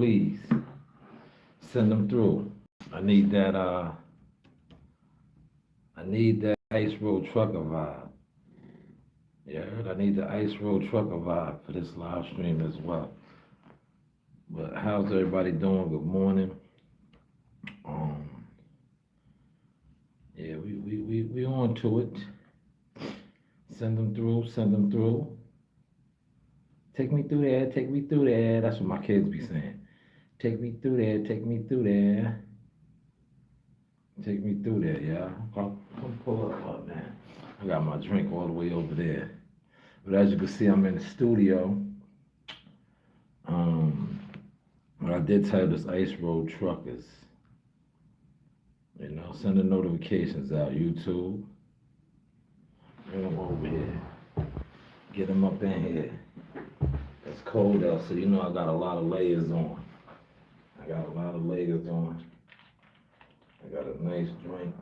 please. Send them through. I need that ice road trucker vibe. Yeah, I need the ice road trucker vibe for this live stream as well. But how's everybody doing? Good morning. Um, yeah, we on to it. Send them through, send them through. Take me through there, take me through there. That's what my kids be saying. Take me through there, take me through there. Take me through there, yeah. Come pull up, man. I got my drink all the way over there. But as you can see, I'm in the studio. But I did tell this ice road truckers, send the notifications out. YouTube, bring them over here. Get them up in here. It's cold out, so I got a lot of layers on. I got a lot of layers on. I got a nice drink.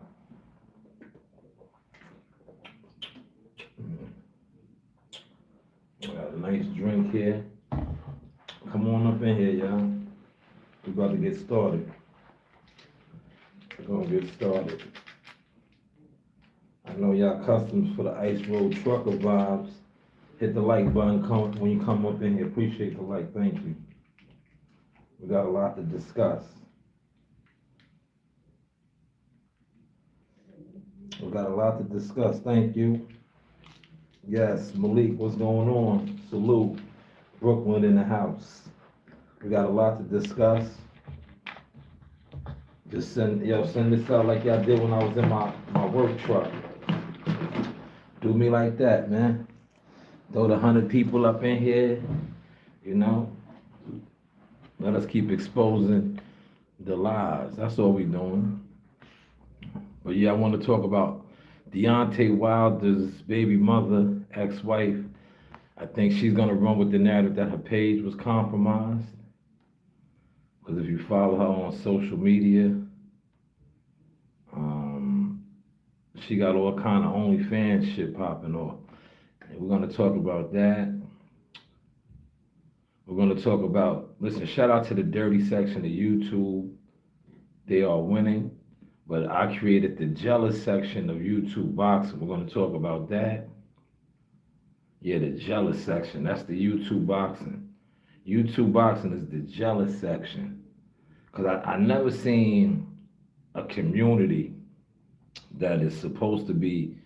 I got a nice drink here. Come on up in here, y'all. We're about to get started. We're gonna get started. I know y'all customs for the ice road trucker vibes. Hit the like button when you come up in here. Appreciate the like, thank you. We got a lot to discuss. We got a lot to discuss, thank you. Yes, Malik, what's going on? Salute. Brooklyn in the house. We got a lot to discuss. Just send this out like y'all did when I was in my work truck. Do me like that, man. Throw the 100 people up in here, Let us keep exposing the lies. That's all we doing. But yeah, I want to talk about Deontay Wilder's baby mother, ex-wife. I think she's going to run with the narrative that her page was compromised. Because if you follow her on social media, she got all kind of OnlyFans shit popping off. And we're going to talk about that. We're going to talk about, listen, shout out to the dirty section of YouTube. They are winning. But I created the jealous section of YouTube boxing. We're going to talk about that. Yeah, the jealous section. That's the YouTube boxing. YouTube boxing is the jealous section. Because I never seen a community that is supposed to be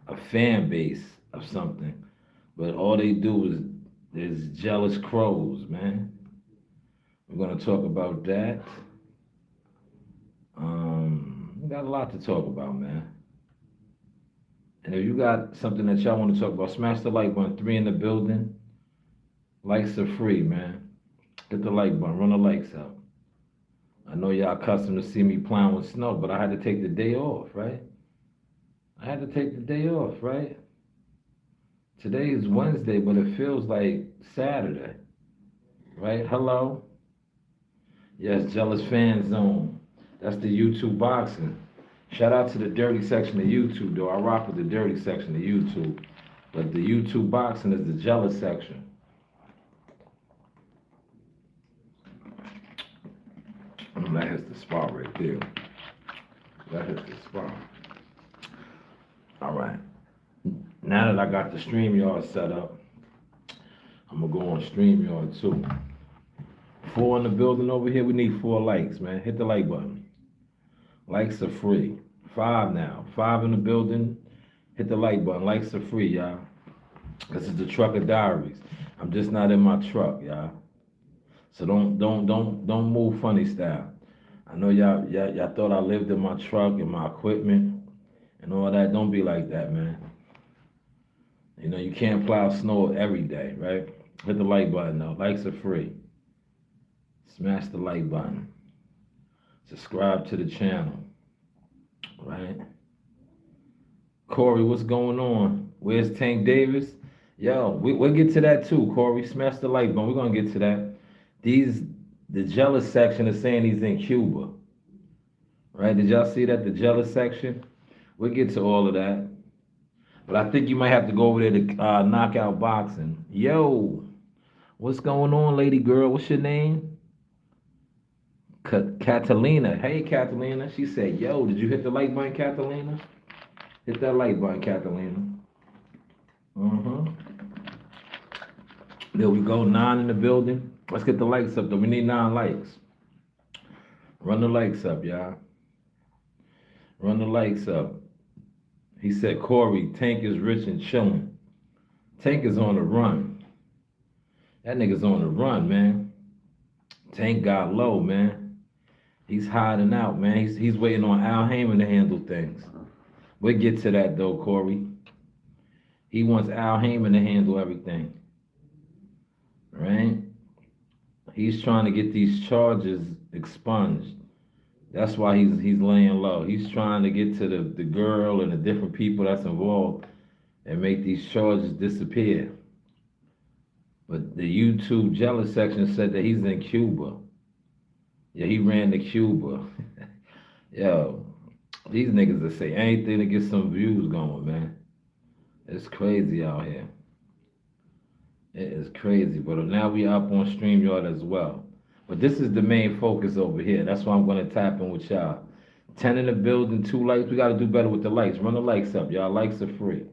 a fan base of something. But all they do is jealous crows, man. We're going to talk about that. We got a lot to talk about, man. And if you got something that y'all want to talk about, smash the like button. 3 in the building. Likes are free, man. Hit the like button. Run the likes out. I know y'all accustomed to see me plowing with snow, but I had to take the day off, right? I had to take the day off, right? Today is Wednesday, but it feels like Saturday, right? Hello? Yes, Jealous Fan Zone. That's the YouTube boxing. Shout out to the dirty section of YouTube, though. I rock with the dirty section of YouTube. But the YouTube boxing is the jealous section. That hits the spot right there. That hits the spot. All right. Now that I got the StreamYard set up, I'm going to go on StreamYard too. 4 in the building over here. We need 4 likes, man. Hit the like button. Likes are free. 5 now. 5 in the building. Hit the like button. Likes are free, y'all. This is the Trucker Diaries. I'm just not in my truck, y'all. So don't move funny style. I know y'all thought I lived in my truck and my equipment and all that. Don't be like that, man. You can't plow snow every day, right? Hit the like button though. Likes are free. Smash the like button. Subscribe to the channel, right? Corey, what's going on? Where's Tank Davis? Yo, we'll get to that too, Corey. Smash the like button. We're going to get to that. The jealous section is saying he's in Cuba, right? Did y'all see that, the jealous section? We'll get to all of that. But I think you might have to go over there to Knockout Boxing. Yo, what's going on, lady girl? What's your name? Catalina. Hey, Catalina. She said, yo, did you hit the like button, Catalina? Hit that like button, Catalina. Mm-hmm. There we go. 9 in the building. Let's get the likes up, though. We need 9 likes. Run the likes up, y'all. Run the likes up. He said, Corey, Tank is rich and chilling. Tank is on the run. That nigga's on the run, man. Tank got low, man. He's hiding out, man. He's waiting on Al Heyman to handle things. We'll get to that, though, Corey. He wants Al Heyman to handle everything. Right? He's trying to get these charges expunged. That's why he's laying low. He's trying to get to the girl and the different people that's involved and make these charges disappear. But the YouTube jealous section said that he's in Cuba. Yeah, he ran to Cuba. Yo, these niggas that say anything to get some views going, man. It's crazy out here. It is crazy. But now we up on StreamYard as well. But this is the main focus over here. That's why I'm going to tap in with y'all. 10 in the building, 2 likes. We got to do better with the likes. Run the likes up, y'all. Likes are free.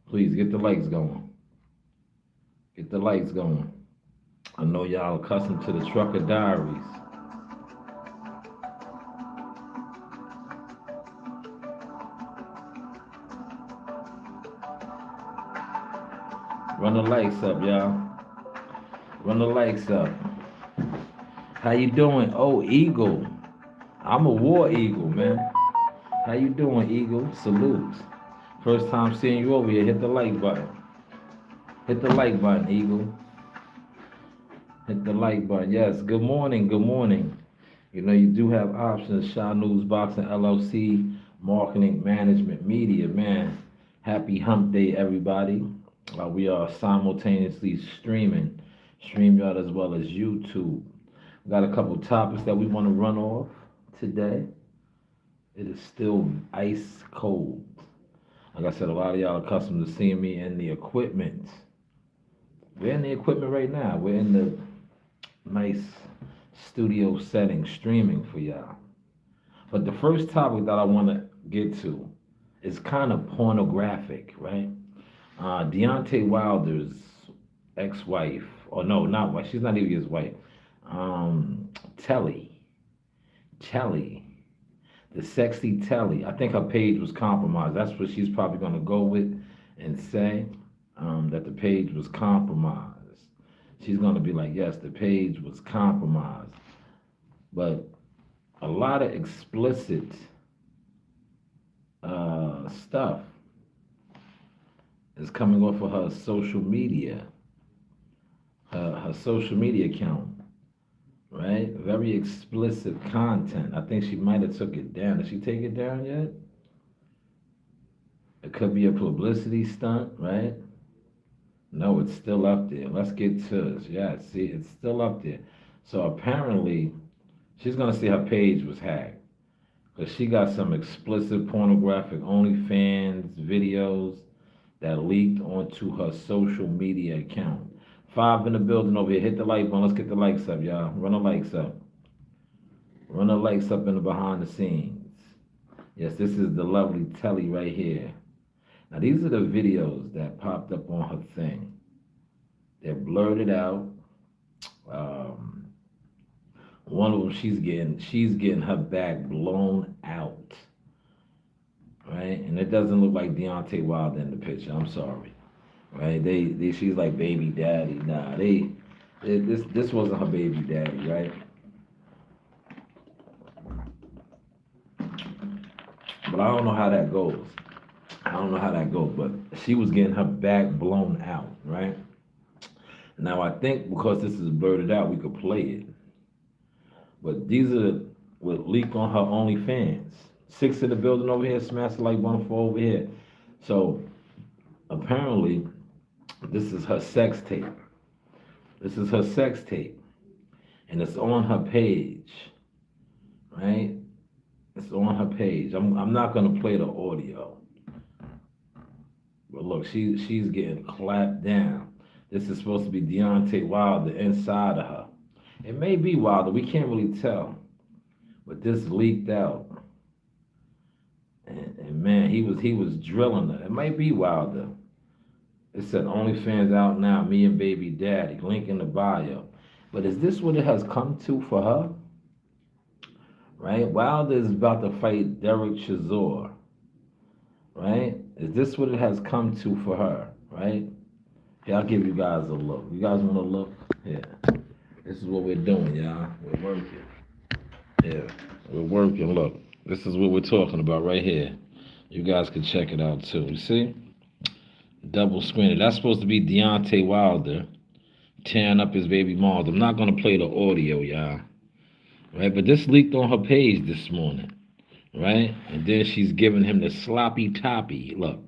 Please, get the likes going. Get the likes going. I know y'all accustomed to the Trucker Diaries. Run the likes up, y'all. Run the likes up. How you doing? Oh, Eagle. I'm a war eagle, man. How you doing, Eagle? Salutes. First time seeing you over here. Hit the like button. Hit the like button, Eagle. Hit the like button. Yes, good morning, good morning. You know, you do have options. Shaw News Boxing LLC, Marketing Management Media, man. Happy hump day, everybody. We are simultaneously streaming StreamYard as well as YouTube. We got a couple topics that we want to run off today. It is still ice cold. Like I said, a lot of y'all are accustomed to seeing me in the equipment. We're in the equipment right now. We're in the nice studio setting streaming for y'all. But the first topic that I want to get to is kind of pornographic, right? Deontay Wilder's ex-wife, or no, not wife, she's not even his wife, Telly, the sexy Telly. I think her page was compromised. That's what she's probably going to go with and say, that the page was compromised. She's going to be like, yes, the page was compromised. But a lot of explicit stuff is coming off of her social media, her social media account, right? Very explicit content. I think she might have took it down. Did she take it down yet? It could be a publicity stunt, right? No, it's still up there. Let's get to this. Yeah, see, it's still up there. So apparently, she's gonna see her page was hacked. Because she got some explicit pornographic OnlyFans videos that leaked onto her social media account. 5 in the building over here. Hit the like button. Let's get the likes up, y'all. Run the likes up. Run the likes up in the behind the scenes. Yes, this is the lovely Telly right here. Now, these are the videos that popped up on her thing. They're blurted out. One of them, she's getting her back blown out, right? And it doesn't look like Deontay Wilder in the picture. I'm sorry, right? She's like baby daddy. Nah, this wasn't her baby daddy, right? But I don't know how that goes. But she was getting her back blown out, right? Now I think because this is blurted out, we could play it. But these are what leaked on her OnlyFans. 6 in the building over here, smash the like button for over here. So apparently, this is her sex tape. And it's on her page, right? It's on her page. I'm not gonna play the audio. But look, she's getting clapped down. This is supposed to be Deontay Wilder inside of her. It may be Wilder. We can't really tell. But this leaked out. And man, he was drilling it. It might be Wilder. It said OnlyFans out now, me and baby daddy. Link in the bio. But is this what it has come to for her? Right? Wilder is about to fight Derek Chisora. Right? Is this what it has come to for her? Right? Yeah, I'll give you guys a look. You guys want to look? Yeah. This is what we're doing, y'all. We're working. Yeah. We're working. Look. This is what we're talking about right here. You guys can check it out too. You see? Double screen. That's supposed to be Deontay Wilder tearing up his baby mom. I'm not going to play the audio, y'all. Right? But this leaked on her page this morning. Right? And then she's giving him the sloppy toppy. Look.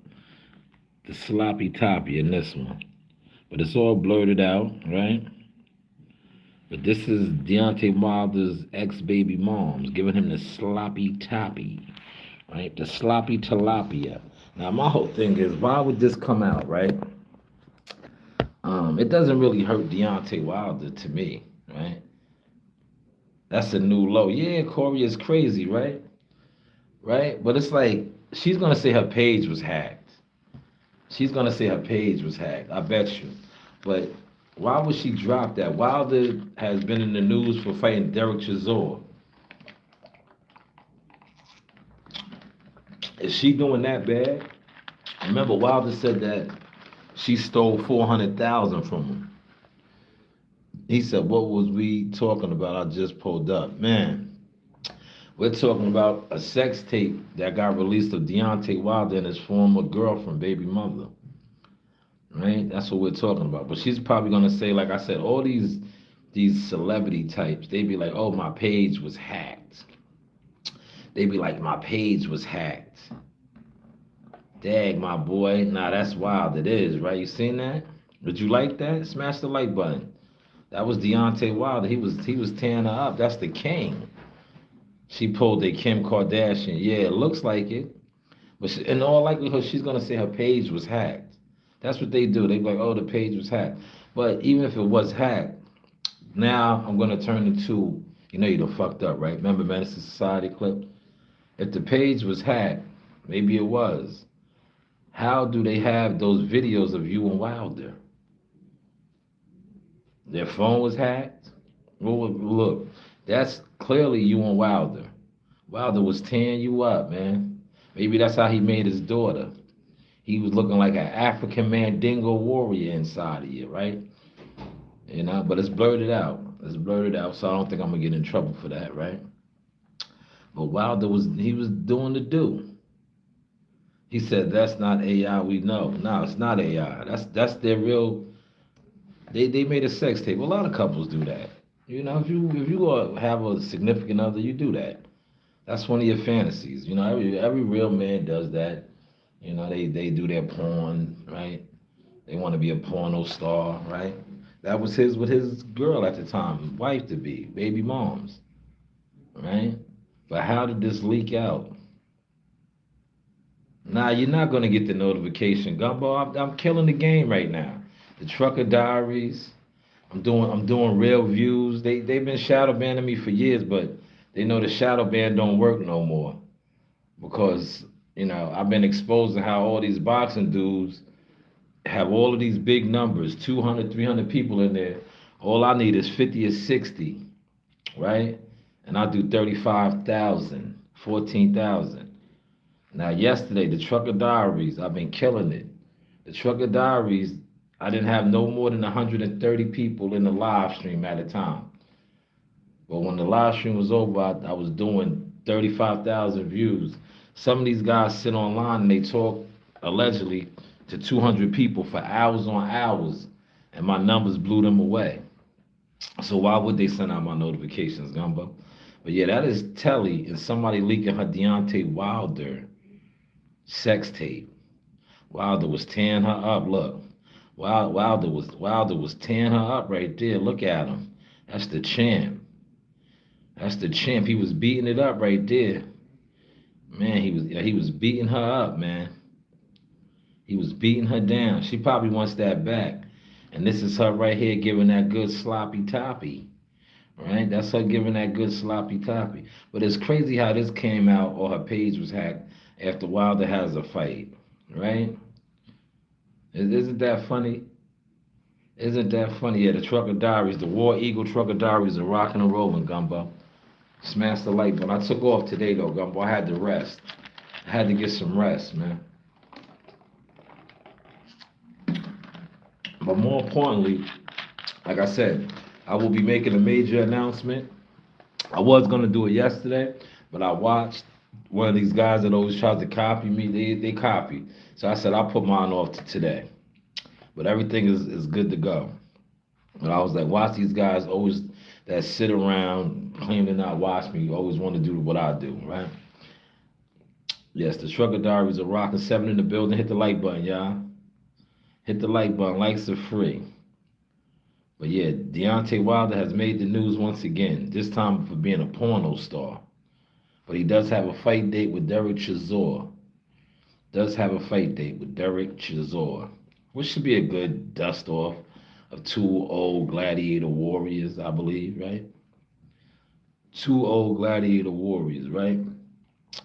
The sloppy toppy in this one. But it's all blurted out, right? But this is Deontay Wilder's ex-baby moms giving him the sloppy toppy, right? The sloppy tilapia. Now, my whole thing is, why would this come out, right? It doesn't really hurt Deontay Wilder to me, right? That's a new low. Yeah, Corey is crazy, right? Right? But it's like, she's going to say her page was hacked. She's going to say her page was hacked. I bet you. But why would she drop that? Wilder has been in the news for fighting Derek Chisora. Is she doing that bad? Remember, Wilder said that she stole $400,000 from him. He said, "What was we talking about? I just pulled up, man. We're talking about a sex tape that got released of Deontay Wilder and his former girlfriend, baby mother." Right? That's what we're talking about. But she's probably gonna say, like I said, all these celebrity types, they be like, "Oh, my page was hacked." They be like, "My page was hacked." Dag, my boy. Nah, that's wild. It is, right? You seen that? Would you like that? Smash the like button. That was Deontay Wilder. He was tearing her up. That's the king. She pulled a Kim Kardashian. Yeah, it looks like it. But in all likelihood, she's gonna say her page was hacked. That's what they do. They be like, "Oh, the page was hacked." But even if it was hacked, now I'm gonna turn into, you done fucked up, right? Remember Menace to Society clip? If the page was hacked, maybe it was. How do they have those videos of you and Wilder? Their phone was hacked? Well, look, that's clearly you and Wilder. Wilder was tearing you up, man. Maybe that's how he made his daughter. He was looking like an African Mandingo warrior inside of you, right? But it's blurted out. It's blurted out, so I don't think I'm gonna get in trouble for that, right? But Wilder was doing the do. He said, "That's not AI, we know." No, it's not AI. That's their real. They made a sex tape. A lot of couples do that. If you go have a significant other, you do that. That's one of your fantasies. Every real man does that. They do their porn, right? They want to be a porno star, right? That was his with his girl at the time, wife to be, baby moms, right? But how did this leak out? Nah, you're not gonna get the notification, Gumbo. I'm killing the game right now. The Trucker Diaries. I'm doing real views. They've been shadow banning me for years, but they know the shadow ban don't work no more because I've been exposed to how all these boxing dudes have all of these big numbers, 200, 300 people in there. All I need is 50 or 60, right? And I do 35,000, 14,000. Now, yesterday, the Trucker Diaries, I've been killing it. The Trucker Diaries, I didn't have no more than 130 people in the live stream at a time. But when the live stream was over, I was doing 35,000 views. Some of these guys sit online and they talk, allegedly, to 200 people for hours on hours, and my numbers blew them away. So why would they send out my notifications, Gumbo? But yeah, that is Telly and somebody leaking her Deontay Wilder sex tape. Wilder was tearing her up. Look, Wilder was tearing her up right there. Look at him. That's the champ. That's the champ. He was beating it up right there. Man, he was beating her up, man. He was beating her down. She probably wants that back. And this is her right here giving that good sloppy toppy. right? That's her giving that good sloppy toppy. But it's crazy how this came out or her page was hacked after Wilder has a fight, right? Isn't that funny? Isn't that funny? Yeah, the Trucker Diaries, the War Eagle Trucker Diaries are rocking and rolling, Gumbo. Smash the like button. I took off today though, Gumbo. I had to rest. I had to get some rest, man. But more importantly, like I said, I will be making a major announcement. I was gonna do it yesterday, but I watched one of these guys that always tries to copy me. They copy. So I said I'll put mine off to today. But everything is good to go. But I was like, watch these guys always that sit around claim to not watch me, always want to do what I do, right? Yes, the Trucker Diaries are rocking 7 in the building. Hit the like button, y'all. Hit the like button. Likes are free. But yeah, Deontay Wilder has made the news once again, this time for being a porno star. But he does have a fight date with Derek Chisora. Does have a fight date with Derek Chisora, which should be a good dust off of 2 old gladiator warriors, I believe, right? 2 old gladiator warriors, right?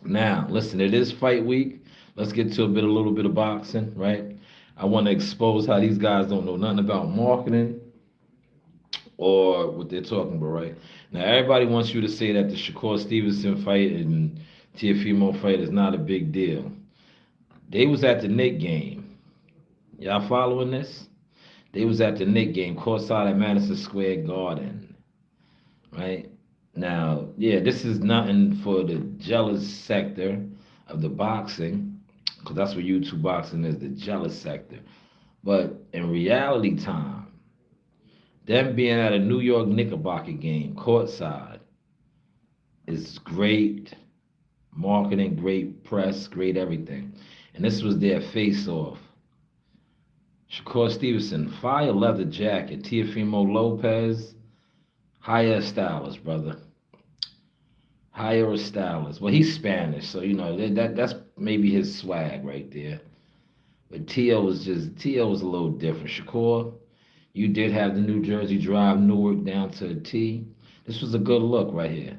Now, listen, it is fight week. Let's get to a little bit of boxing, right? I want to expose how these guys don't know nothing about marketing or what they're talking about, right? Now, everybody wants you to say that the Shakur Stevenson fight and Teofimo fight is not a big deal. They was at the Knick game. Y'all following this? They was at the Knick game, courtside at Madison Square Garden, right? Now, yeah, this is nothing for the jealous sector of the boxing, because that's what YouTube boxing is, the jealous sector. But in reality time, them being at a New York Knickerbocker game, courtside, is great marketing, great press, great everything. And this was their face-off. Shakur Stevenson, fire leather jacket. Teofimo Lopez, hire a stylist, brother. Hire a stylist. Well, he's Spanish, so you know that's maybe his swag right there. But Tio was a little different. Shakur, you did have the New Jersey Drive Newark down to a T. This was a good look right here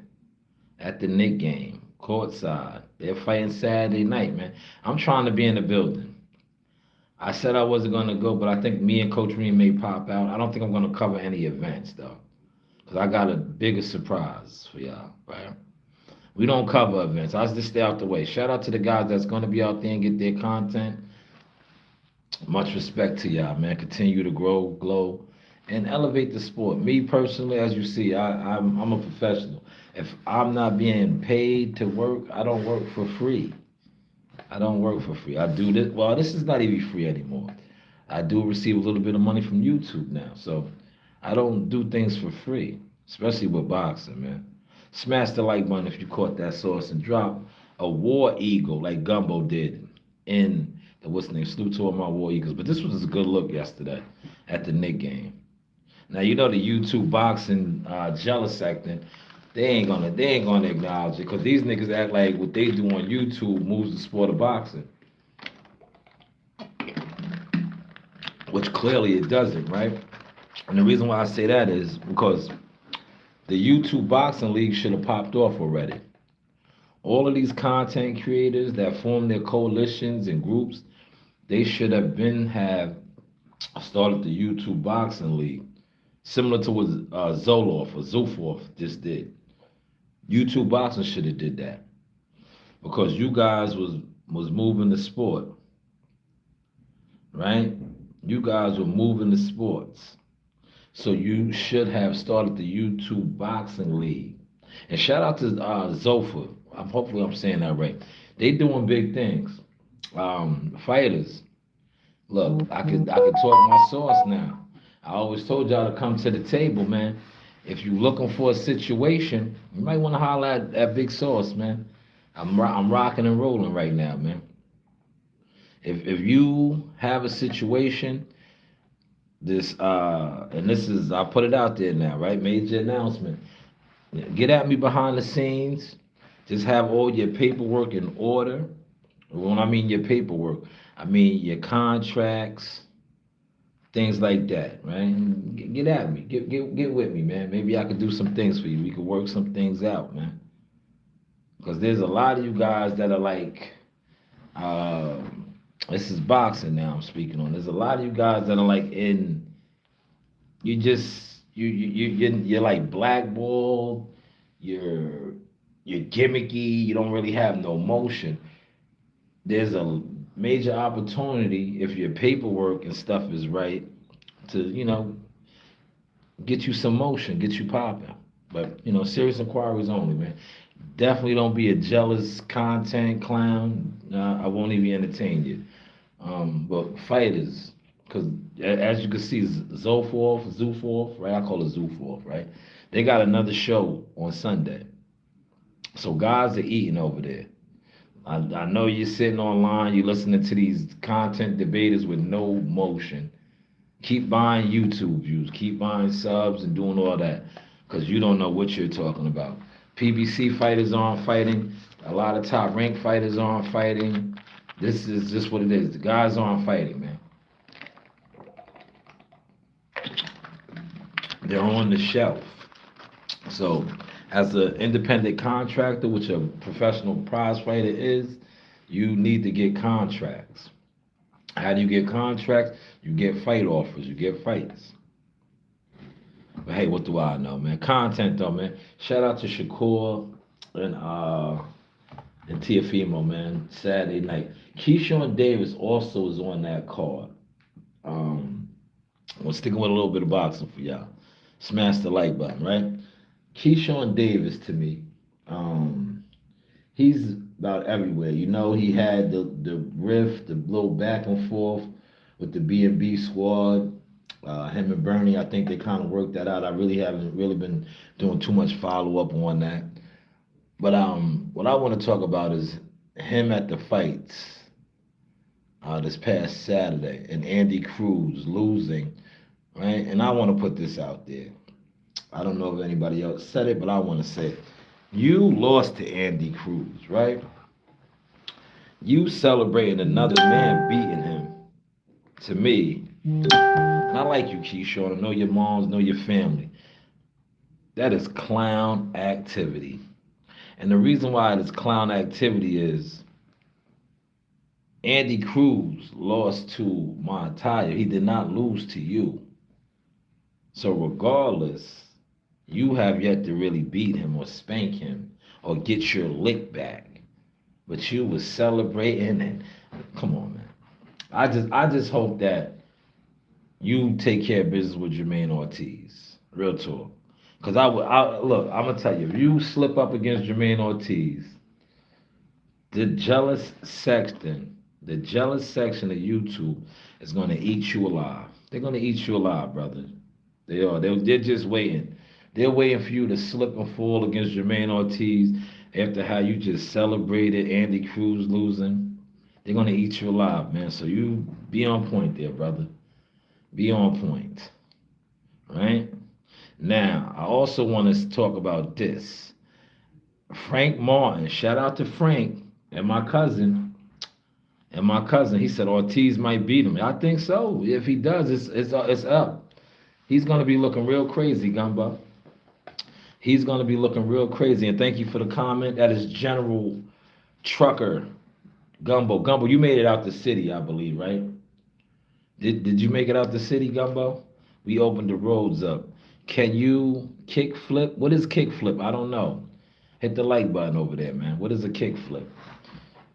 at the Knick game, courtside. They're fighting Saturday night, man. I'm trying to be in the building. I said I wasn't going to go, but I think me and Coach Reed may pop out. I don't think I'm going to cover any events, though, because I got a bigger surprise for y'all, right? We don't cover events. I just stay out the way. Shout out to the guys that's going to be out there and get their content. Much respect to y'all, man. Continue to grow, glow, and elevate the sport. Me personally, as you see, I'm a professional. If I'm not being paid to work, I don't work for free. I don't work for free. I do this. Well, this is not even free anymore. I do receive a little bit of money from YouTube now. So I don't do things for free, especially with boxing, man. Smash the like button if you caught that sauce and drop a War Eagle like Gumbo did in the what's the name? Salute to all my War Eagles. But this was a good look yesterday at the Knick game. Now you know the YouTube boxing jealous acting. They ain't gonna acknowledge it because these niggas act like what they do on YouTube moves the sport of boxing, which clearly it doesn't, right? And the reason why I say that is because the YouTube boxing league should have popped off already. All of these content creators that form their coalitions and groups, they should have started the YouTube boxing league, similar to what Zoloff or Zufoff just did. YouTube boxing should have did that because you guys was moving the sport, right? You guys were moving the sports, so you should have started the YouTube boxing league. And shout out to Zofa. Hopefully I'm saying that right. They doing big things. Fighters, look, I could talk my sauce now. I always told y'all to come to the table, man. If you're looking for a situation, you might want to holler at Big Sauce, man. I'm rocking and rolling right now, man. If you have a situation, I'll put it out there now, right? Major announcement. Get at me behind the scenes. Just have all your paperwork in order. When I mean your paperwork, I mean your contracts, things like that, right? And get at me, get with me, man. Maybe I could do some things for you. We could work some things out, man. Because there's a lot of you guys that are like, this is boxing now I'm speaking on. There's a lot of you guys that are like you just you're like blackballed. You're you're gimmicky. You don't really have no motion. There's a major opportunity if your paperwork and stuff is right to get you some motion, get you popping. But serious inquiries only, man. Definitely don't be a jealous content clown. Nah, I won't even entertain you. But fighters, because as you can see, Zuforth, right? I call it Zuforth, right? They got another show on Sunday. So guys are eating over there. I know you're sitting online, you're listening to these content debaters with no motion. Keep buying YouTube views, keep buying subs and doing all that because you don't know what you're talking about. PBC fighters aren't fighting. A lot of top ranked fighters aren't fighting. This is just what it is. The guys aren't fighting, man. They're on the shelf. So, as an independent contractor, which a professional prize fighter is, you need to get contracts. How do you get contracts? You get fight offers, you get fights. But hey, what do I know, man? Content though, man. Shout out to Shakur and Tiafimo, man. Saturday night. Keyshawn Davis also is on that card. We're sticking with a little bit of boxing for y'all. Smash the like button, right? Keyshawn Davis to me, he's about everywhere. He had the riff, the little back and forth with the B&B squad. Him and Bernie, I think they kind of worked that out. I really haven't really been doing too much follow up on that. But what I want to talk about is him at the fights this past Saturday and Andy Cruz losing, right? And I want to put this out there. I don't know if anybody else said it, but I want to say it. You lost to Andy Cruz, right? You celebrating another man beating him. To me, and I like you, Keyshawn. I know your moms, know your family. That is clown activity. And the reason why it is clown activity is Andy Cruz lost to Montoya. He did not lose to you. So regardless, you have yet to really beat him or spank him or get your lick back. But you was celebrating and come on, man. I just hope that you take care of business with Jermaine Ortiz. Real talk. Cause look, I'm gonna tell you, if you slip up against Jermaine Ortiz, the jealous section of YouTube is gonna eat you alive. They're gonna eat you alive, brother. They are. They're just waiting. They're waiting for you to slip and fall against Jermaine Ortiz after how you just celebrated Andy Cruz losing. They're gonna eat you alive, man. So you be on point there, brother. Be on point. Right? Now, I also want to talk about this. Frank Martin, shout out to Frank and my cousin. He said Ortiz might beat him. I think so. If he does, it's up. He's gonna be looking real crazy, Gumbo. He's gonna be looking real crazy. And thank you for the comment. That is General Trucker Gumbo. Gumbo, you made it out the city, I believe, right? Did you make it out the city, Gumbo? We opened the roads up. Can you kick flip? What is kick flip? I don't know. Hit the like button over there, man. What is a kick flip?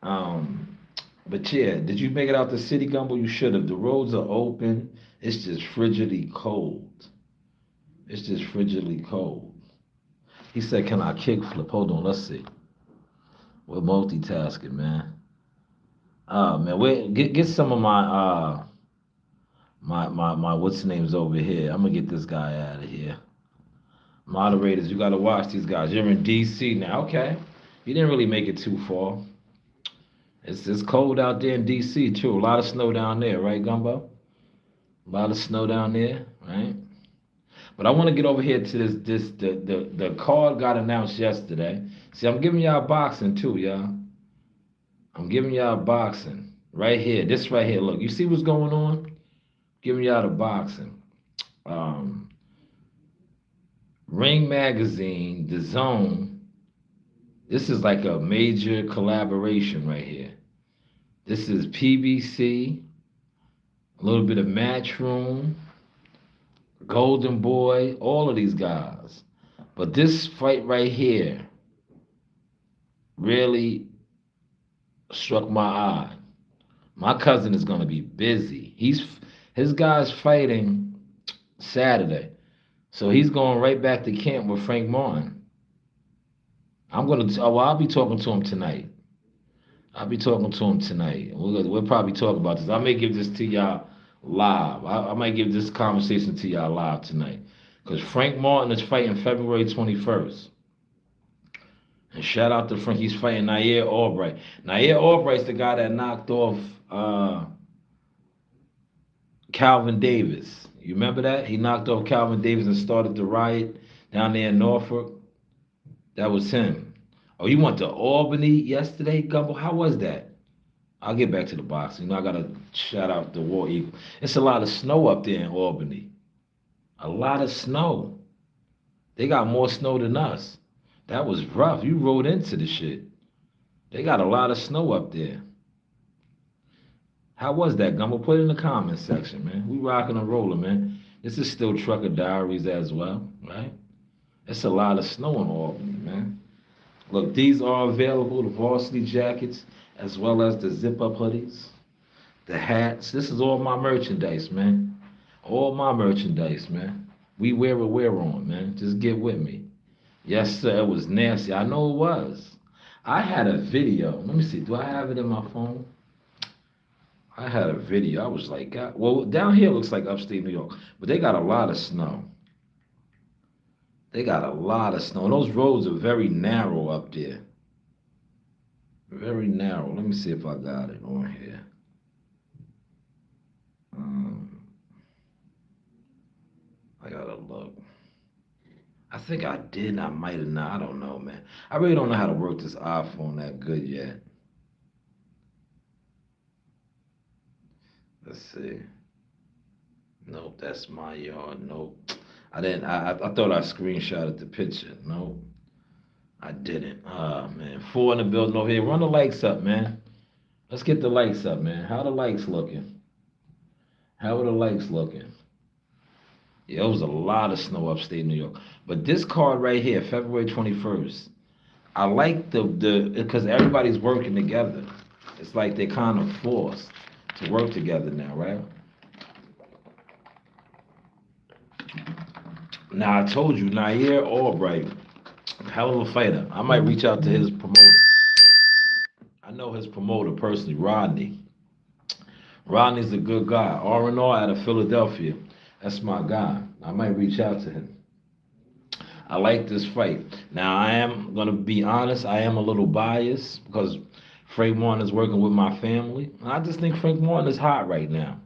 But yeah, did you make it out the city, Gumbo? You should have. The roads are open. It's just frigidly cold. It's just frigidly cold. He said, can I kick flip? Hold on, let's see. We're multitasking, man. Man, get some of my my what's names over here. I'm gonna get this guy out of here. Moderators, you gotta watch these guys. You're in DC now, okay? You didn't really make it too far. It's cold out there in DC too. A lot of snow down there, right, Gumbo? A lot of snow down there, right? But I want to get over here to the card got announced yesterday. See, I'm giving y'all boxing too, y'all. I'm giving y'all boxing right here. This right here. Look, you see what's going on? Giving y'all the boxing. Um, Ring Magazine, The Zone. This is like a major collaboration right here. This is PBC, a little bit of Matchroom, Golden Boy, all of these guys. But this fight right here really struck my eye. My cousin is gonna be busy. His guy's fighting Saturday, so he's going right back to camp with Frank Martin. I'll be talking to him tonight. I'll be talking to him tonight. We'll probably talk about this. I may give this to y'all live. I might give this conversation to y'all live tonight. Because Frank Martin is fighting February 21st. And shout out to Frank. He's fighting Nair Albright. Nair Albright's the guy that knocked off Calvin Davis. You remember that? He knocked off Calvin Davis and started the riot down there in Norfolk. That was him. Oh, you went to Albany yesterday, Gumbo? How was that? I'll get back to the boxing. You know, I got to shout out the War Eagle. It's a lot of snow up there in Albany. A lot of snow. They got more snow than us. That was rough. You rode into the shit. They got a lot of snow up there. How was that, Gumbo? Put it in the comments section, man. We rocking and rolling, man. This is still Trucker Diaries as well, right? It's a lot of snow in Albany, man. Look, these are available, the varsity jackets, as well as the zip-up hoodies, the hats. This is all my merchandise, man. All my merchandise, man. We wear what we're on, man. Just get with me. Yes, sir, it was nasty. I know it was. I had a video. Let me see. Do I have it in my phone? I had a video. I was like, God. Well, down here looks like upstate New York, but they got a lot of snow. They got a lot of snow. Those roads are very narrow up there. Very narrow. Let me see if I got it on here. I gotta look. I think I did. I might have not. I don't know, man. I really don't know how to work this iPhone that good yet. Let's see. Nope, that's my yard. Nope. I didn't. I thought I screenshotted the picture. Nope. I didn't. Ah, man. 4 in the building over here. Run the likes up, man. Let's get the likes up, man. How the likes looking? How are the likes looking? Yeah, it was a lot of snow upstate New York. But this card right here, February 21st, I like the because everybody's working together. It's like they're kind of forced to work together now, right? Now, I told you, Nair Albright, hell of a fighter. I might reach out to his promoter. I know his promoter personally, Rodney. Rodney's a good guy. R&R out of Philadelphia. That's my guy. I might reach out to him. I like this fight. Now, I am going to be honest. I am a little biased because Frank Martin is working with my family. And I just think Frank Martin is hot right now.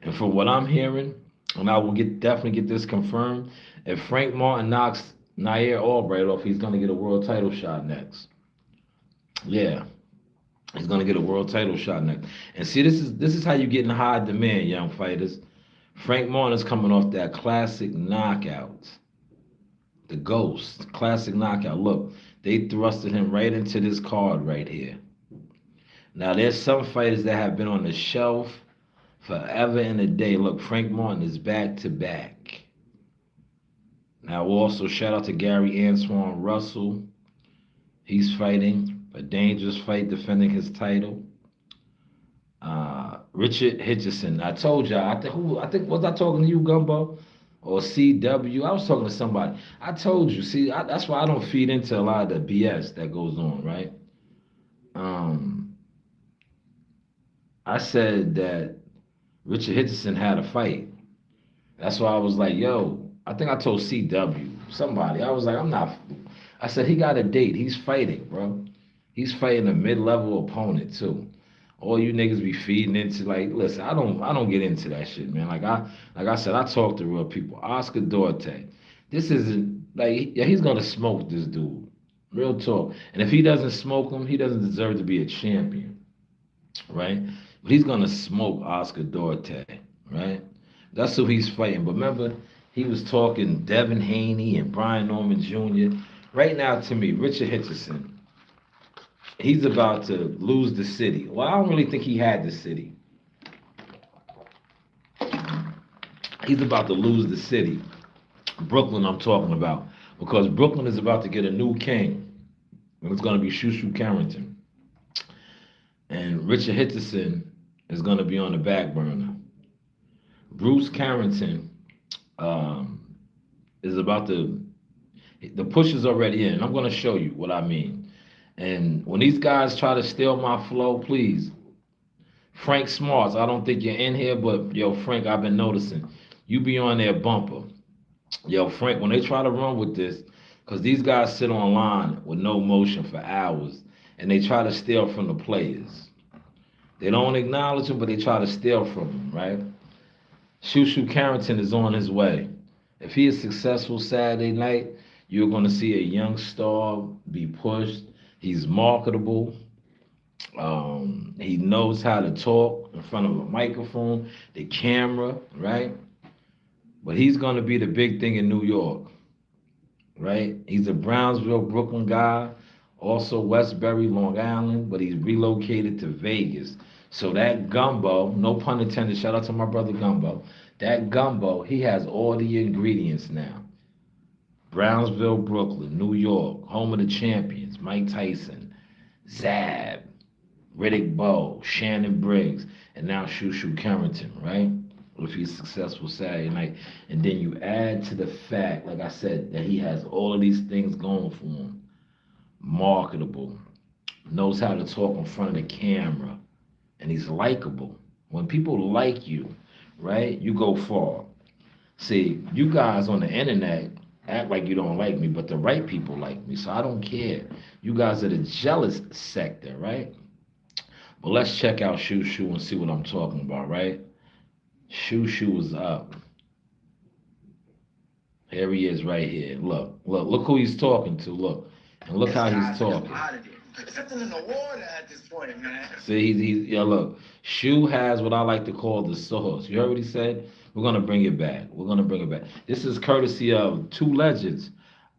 And from what I'm hearing, and I will definitely get this confirmed, if Frank Martin knocks Nair Albright off, he's going to get a world title shot next. Yeah. He's going to get a world title shot next. And see, this is how you get in high demand, young fighters. Frank Martin is coming off that classic knockout. The Ghost, classic knockout. Look, they thrusted him right into this card right here. Now, there's some fighters that have been on the shelf forever and a day. Look, Frank Martin is back to back. Now, we'll also shout out to Gary Antoine Russell. He's fighting a dangerous fight, defending his title. Richard Hitchison. I told y'all, I think, was I talking to you, Gumbo? Or CW? I was talking to somebody. I told you, see, that's why I don't feed into a lot of the BS that goes on, right? I said that Richard Hitchison had a fight. That's why I was like, yo, I think I told CW, somebody. I was like, I said, he got a date. He's fighting, bro. He's fighting a mid-level opponent, too. All you niggas be feeding into, like, listen, I don't get into that shit, man. Like I said, I talk to real people. Oscar Duarte. This isn't, like, yeah, he's gonna smoke this dude. Real talk. And if he doesn't smoke him, he doesn't deserve to be a champion. Right? But he's gonna smoke Oscar Duarte, right? That's who he's fighting. But remember, he was talking Devin Haney and Brian Norman Jr. Right now, to me, Richard Hitchison, he's about to lose the city. Well, I don't really think he had the city. He's about to lose the city. Brooklyn, I'm talking about. Because Brooklyn is about to get a new king. And it's going to be Shushu Carrington. And Richard Hitchison is going to be on the back burner. Bruce Carrington is about to, the push is already in. I'm going to show you what I mean. And when these guys try to steal my flow, please, Frank Smarts, I don't think you're in here, but yo, Frank, I've been noticing. You be on their bumper. Yo, Frank, when they try to run with this, because these guys sit online with no motion for hours, and they try to steal from the players. They don't acknowledge them, but they try to steal from them, right? Shushu Carrington is on his way. If he is successful Saturday night, you're going to see a young star be pushed. He's marketable. He knows how to talk in front of a microphone, the camera, right? But he's going to be the big thing in New York, right? He's a Brownsville, Brooklyn guy, also Westbury, Long Island, but he's relocated to Vegas. So that gumbo, no pun intended, shout out to my brother Gumbo, that gumbo, he has all the ingredients now. Brownsville, Brooklyn, New York, home of the champions, Mike Tyson, Zab, Riddick Bowe, Shannon Briggs, and now Shushu Carrington, right? If he's successful Saturday night. And then you add to the fact, like I said, that he has all of these things going for him. Marketable, knows how to talk in front of the camera, and he's likable. When people like you, right, you go far. See, you guys on the internet act like you don't like me, but the right people like me, so I don't care. You guys are the jealous sector, right? But let's check out Shushu and see what I'm talking about, right? Shushu is up. Here he is right here. Look who he's talking to. Look. And look how he's talking. There's something in the water at this point, man. See, yeah, look. Shu has what I like to call the sauce. You heard what he said? We're going to bring it back. We're going to bring it back. This is courtesy of two legends,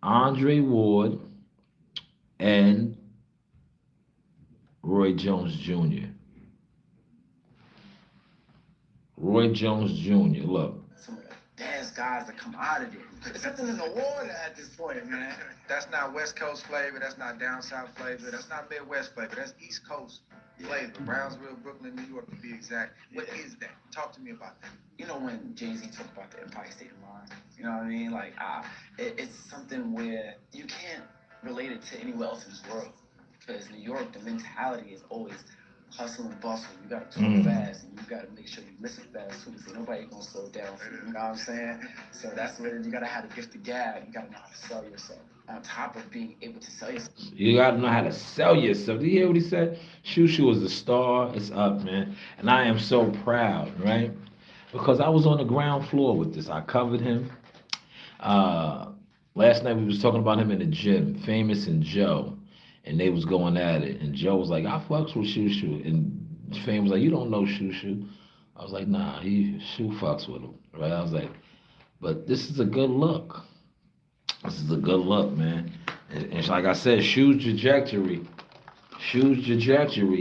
Andre Ward and Roy Jones Jr. Roy Jones Jr., look. Some of the best guys that come out of there. There's something in the water at this point, man. That's not West Coast flavor. That's not down South flavor. That's not Midwest flavor. That's East Coast flavor. Brownsville, Brooklyn, New York, to be exact. What is that? Talk to me about that. You know when Jay-Z talked about the Empire State of Mind? You know what I mean? Like, it's something where you can't relate it to anywhere else in this world. Because New York, the mentality is always hustle and bustle. You gotta talk fast, and you gotta make sure you listen fast too. So nobody gonna slow down for you. You know what I'm saying? So that's where you gotta have the gift of gab. You gotta know how to sell yourself. On top of being able to sell yourself, you gotta know how to sell yourself. Did you hear what he said? Shushu is a star. It's up, man, and I am so proud, right? Because I was on the ground floor with this. I covered him. Last night we was talking about him in the gym, Famous and Joe. And they was going at it. And Joe was like, I fucks with Shushu. And Fame was like, you don't know Shushu. I was like, nah, Shu fucks with him. Right? I was like, but this is a good look. This is a good look, man. And like I said, Shu's trajectory,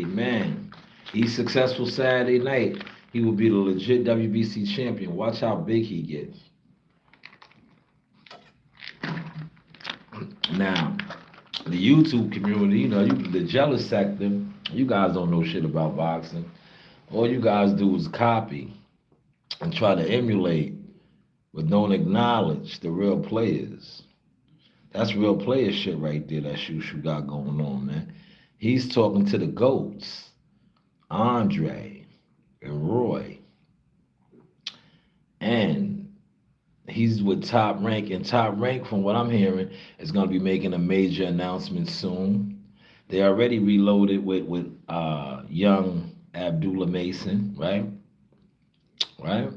man. He's successful Saturday night. He will be the legit WBC champion. Watch how big he gets. Now, the YouTube community, you know, the jealous sector, you guys don't know shit about boxing. All you guys do is copy and try to emulate, but don't acknowledge the real players. That's real player shit right there that Shushu got going on, man. He's talking to the GOATs, Andre and Roy. And he's with Top Rank, and Top Rank, from what I'm hearing, is going to be making a major announcement soon. They already reloaded with young Abdullah Mason, right? Right?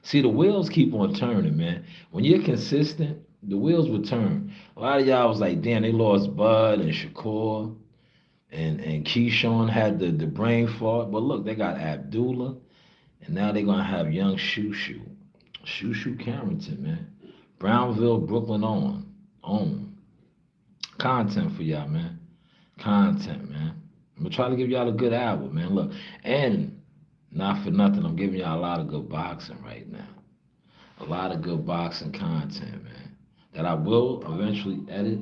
See, the wheels keep on turning, man. When you're consistent, the wheels will turn. A lot of y'all was like, damn, they lost Bud and Shakur, and Keyshawn had the brain fart. But look, they got Abdullah, and now they're going to have young Shushu. Shushu Carrington, man. Brownville, Brooklyn on. Content for y'all, man. Content, man. I'm gonna try to give y'all a good album, man. Look, and not for nothing, I'm giving y'all a lot of good boxing right now. A lot of good boxing content, man. That I will eventually edit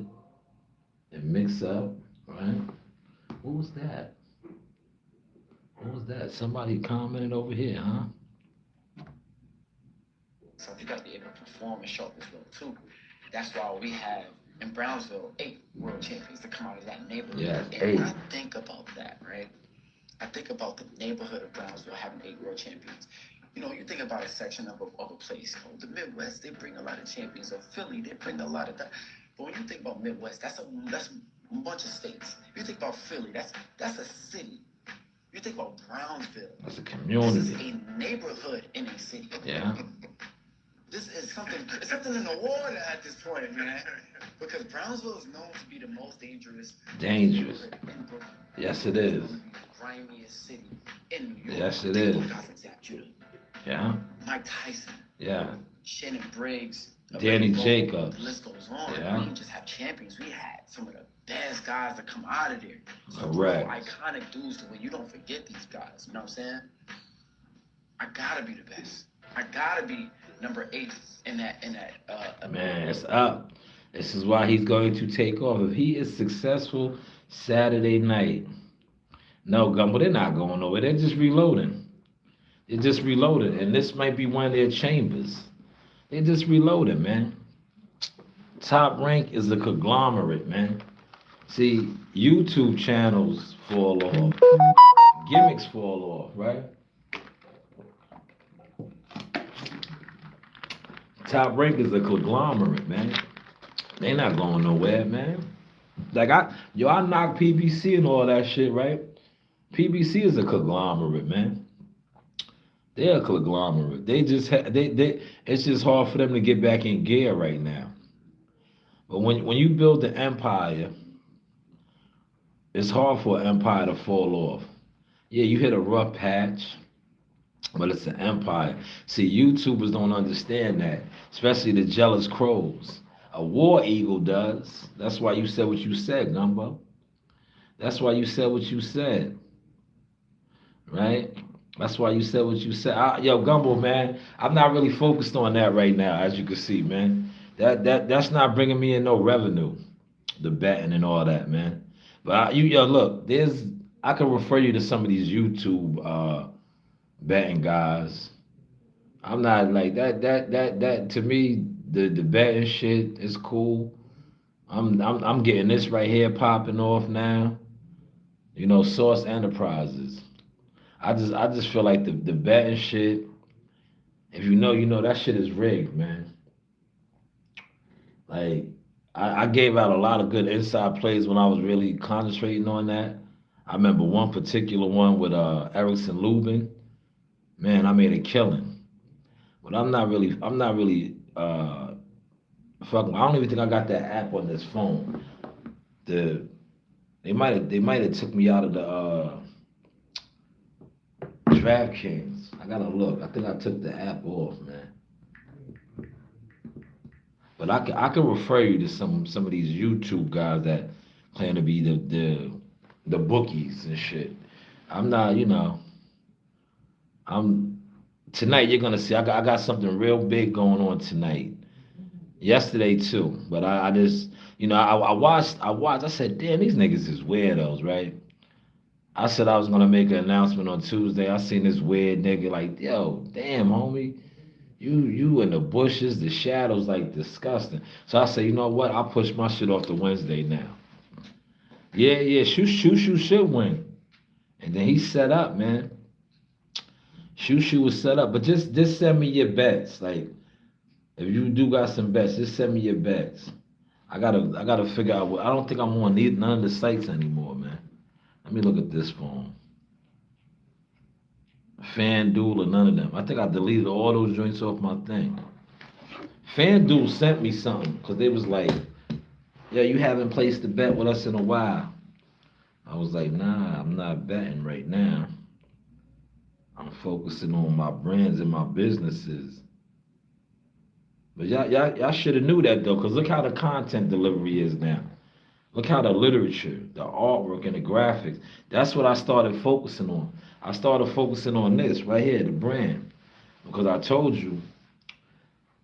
and mix up, right? What was that? What was that? Somebody commented over here, huh? So you got to be able to perform and show up as well too. That's why we have in Brownsville 8 world champions to come out of that neighborhood. Yes, and 8. when I think about that, right? I think about the neighborhood of Brownsville having 8 world champions. You know, you think about a section of a place. Oh, the Midwest, they bring a lot of champions. Or Philly, they bring a lot of that. But when you think about Midwest, that's a bunch of states. You think about Philly, that's a city. You think about Brownsville. That's a This community. is a neighborhood in a city. Yeah. This is something in the water at this point, man. Because Brownsville is known to be the most dangerous. Dangerous. neighborhood in Brooklyn. Yes, it is. It's the grimiest city in New York. Yes, it Think is. about guys like Zach Judah, Yeah. Mike Tyson, Yeah. Shannon Briggs, Danny Ray Jacobs. The list goes on. Yeah. We didn't just have champions. We had some of the best guys that come out of there. Correct. Iconic dudes to where you don't forget these guys. You know what I'm saying? I gotta be the best. I gotta be number 8 in that. Man, it's up. This is why he's going to take off. If he is successful Saturday night, no, Gumbo, they're not going nowhere. They're just reloading. They're just reloading. And this might be one of their chambers. They're just reloading, man. Top Rank is a conglomerate, man. See, YouTube channels fall off. Gimmicks fall off, right? Top Rank is a conglomerate, man. They not going nowhere, man. Like I knock PBC and all that shit, right? PBC is a conglomerate, man. They're a conglomerate. They just it's just hard for them to get back in gear right now. But when you build the empire, it's hard for an empire to fall off. Yeah, you hit a rough patch, but it's an empire. See, YouTubers don't understand that, especially the jealous crows. A war eagle does. That's why you said what you said, Gumbo. That's why you said what you said. Right? That's why you said what you said. Yo, Gumbo, man, I'm not really focused on that right now, as you can see, man. That's not bringing me in no revenue, the betting and all that, man. But look, I can refer you to some of these YouTube betting guys. I'm not like that to me, the betting shit is cool. I'm getting this right here popping off now. You know, Source Enterprises. I just feel like the betting shit, if you know that shit is rigged, man. Like I gave out a lot of good inside plays when I was really concentrating on that. I remember one particular one with Erickson Lubin. Man, I made a killing. But I'm not really fucking. I don't even think I got that app on this phone. They might have took me out of the DraftKings. I gotta look. I think I took the app off, man. But I can refer you to some of these YouTube guys that claim to be the bookies and shit. I'm not, tonight you're gonna see I got something real big going on tonight. Yesterday too, but I just I watched. I said, damn, these niggas is weirdos, right? I said I was gonna make an announcement on Tuesday. I seen this weird nigga like, yo, damn, homie, you in the bushes, the shadows, like disgusting. So I said, you know what? I'll push my shit off to Wednesday now. Yeah, Shoo should win. And then he set up, man. Shoo was set up, but just send me your bets. Like, if you do got some bets, just send me your bets. I gotta figure out. I don't think I'm on none of the sites anymore, man. Let me look at this phone. FanDuel or none of them. I think I deleted all those joints off my thing. FanDuel sent me something because they was like, "Yeah, you haven't placed a bet with us in a while." I was like, "Nah, I'm not betting right now. I'm focusing on my brands and my businesses." But y'all should have knew that though, because look how the content delivery is now. Look how the literature, the artwork, and the graphics. That's what I started focusing on. I started focusing on this right here, the brand. Because I told you,